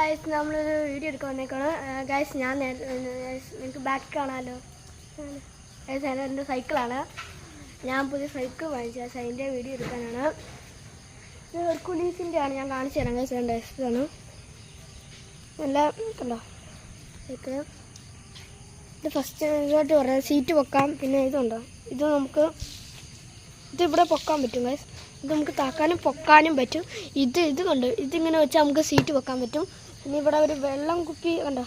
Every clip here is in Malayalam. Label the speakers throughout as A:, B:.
A: guys, നമ്മളൊരു വീഡിയോ എടുക്കാൻ വന്നേക്കാണ്. ഗൈസ് ഞാൻ നിങ്ങൾക്ക് ബാക്ക് കാണാമല്ലോ. ഗൈസ് എൻ്റെ സൈക്കിളാണ്. ഞാൻ പുതിയ സൈക്കിൾ വാങ്ങിച്ചു. അതിൻ്റെ വീഡിയോ എടുക്കാനാണ്. ഇത് ഹെർക്കുലീസിൻ്റെ ആണ്. ഞാൻ കാണിച്ചു തരാം ഗൈസ്. എൻ്റെ ഇതാണ് നല്ല കണ്ടോ സൈക്കിള്. ഇത് ഫസ്റ്റ് ഇതോട്ട് പറയാം. സീറ്റ് പൊക്കാം. പിന്നെ ഇതുണ്ടോ, ഇത് നമുക്ക് ഇതിവിടെ പൊക്കാൻ പറ്റും ഗൈസ്. ഇത് നമുക്ക് താക്കാനും പൊക്കാനും പറ്റും. ഇത് കണ്ട് ഇതിങ്ങനെ വെച്ചാൽ നമുക്ക് സീറ്റ് വെക്കാൻ പറ്റും. പിന്നെ ഇവിടെ ഒരു വെള്ളം കുപ്പി കണ്ടോ,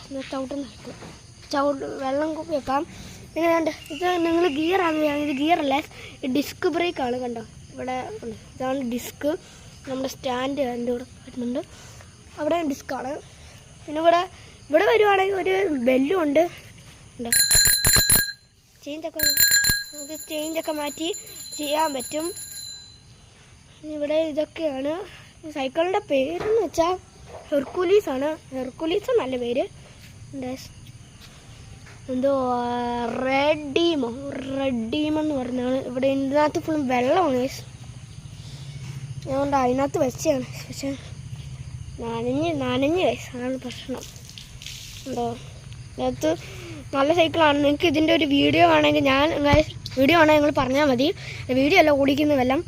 A: വെള്ളം കുപ്പി വെക്കാം. പിന്നെ കണ്ടോ, ഇത് നിങ്ങൾ ഗിയറാണ്. ഇത് ഗിയറല്ല, ഡിസ്ക് ബ്രേക്കാണ്. കണ്ടോ ഇവിടെ ഇതാണ് ഡിസ്ക്. നമ്മുടെ സ്റ്റാൻഡ് എൻ്റെ കൂടെ വരുന്നുണ്ട്. അവിടെ ഡിസ്ക്കാണ്. പിന്നെ ഇവിടെ വരുവാണെങ്കിൽ ഒരു ബെല്ലും ഉണ്ട്. ഉണ്ടോ ചേഞ്ചൊക്കെ മാറ്റി ചെയ്യാൻ പറ്റും. ഇവിടെ ഇതൊക്കെയാണ്. സൈക്കിളിൻ്റെ പേരെന്ന് വെച്ചാൽ ഹെർക്കുലീസാണ്. ഹെർക്കുലീസ് നല്ല പേര്. എന്തോ റെഡീമെന്ന് പറഞ്ഞാണ്. ഇവിടെ ഇതിനകത്ത് ഫുള്ളും വെള്ളമാണ്. അതുകൊണ്ട് അതിനകത്ത് വെച്ചാണ്. പക്ഷെ നനഞ്ഞ് അതാണ് പ്രശ്നം. എന്തോ ഇതിനകത്ത് നല്ല സൈക്കിളാണ്. നിങ്ങൾക്ക് ഇതിൻ്റെ ഒരു വീഡിയോ ആണെങ്കിൽ വീഡിയോ ആണെങ്കിൽ നിങ്ങൾ പറഞ്ഞാൽ മതി. വീഡിയോ അല്ല ഓടിക്കുന്നതെല്ലാം.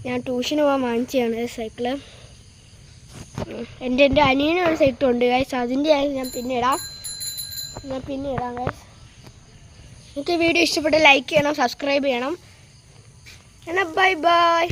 A: ഞാൻ ട്യൂഷന് പോകാൻ വാങ്ങിച്ചതാണ് സൈക്കിള്. എൻ്റെ അനിയനും ഒരു സൈക്കിളുണ്ട് ഗൈസ്. അതിൻ്റെ ഞാൻ പിന്നെ ഇടാം ഗൈസ്. നിങ്ങൾക്ക് വീഡിയോ ഇഷ്ടപ്പെട്ട് ലൈക്ക് ചെയ്യണം, സബ്സ്ക്രൈബ് ചെയ്യണം. എന്നാൽ ബൈ.